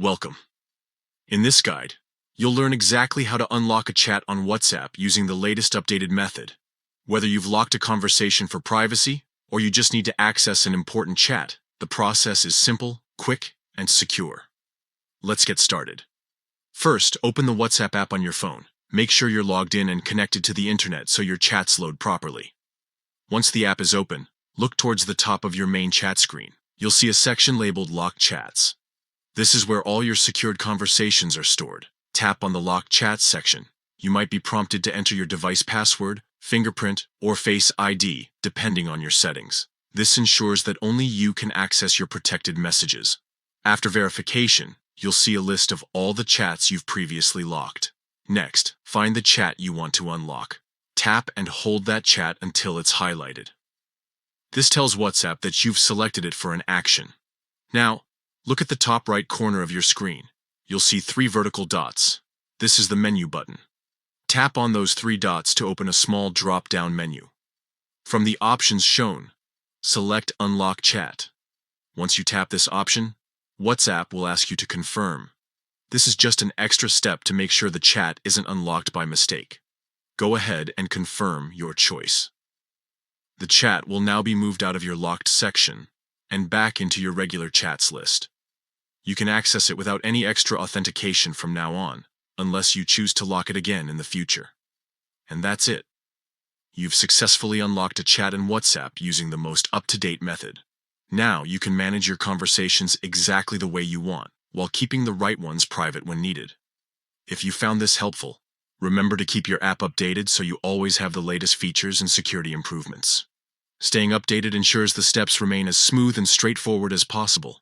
Welcome. In this guide, you'll learn exactly how to unlock a chat on WhatsApp using the latest updated method. Whether you've locked a conversation for privacy or you just need to access an important chat, the process is simple, quick, and secure. Let's get started. First, open the WhatsApp app on your phone. Make sure you're logged in and connected to the internet so your chats load properly. Once the app is open, look towards the top of your main chat screen. You'll see a section labeled Locked Chats. This is where all your secured conversations are stored. Tap on the Locked Chats section. You might be prompted to enter your device password, fingerprint, or Face ID, depending on your settings. This ensures that only you can access your protected messages. After verification, you'll see a list of all the chats you've previously locked. Next, find the chat you want to unlock. Tap and hold that chat until it's highlighted. This tells WhatsApp that you've selected it for an action. Now, look at the top right corner of your screen. You'll see 3 vertical dots. This is the menu button. Tap on those 3 dots to open a small drop-down menu. From the options shown, select Unlock Chat. Once you tap this option, WhatsApp will ask you to confirm. This is just an extra step to make sure the chat isn't unlocked by mistake. Go ahead and confirm your choice. The chat will now be moved out of your locked section and back into your regular chats list. You can access it without any extra authentication from now on, unless you choose to lock it again in the future. And that's it. You've successfully unlocked a chat in WhatsApp using the most up-to-date method. Now you can manage your conversations exactly the way you want, while keeping the right ones private when needed. If you found this helpful, remember to keep your app updated so you always have the latest features and security improvements. Staying updated ensures the steps remain as smooth and straightforward as possible.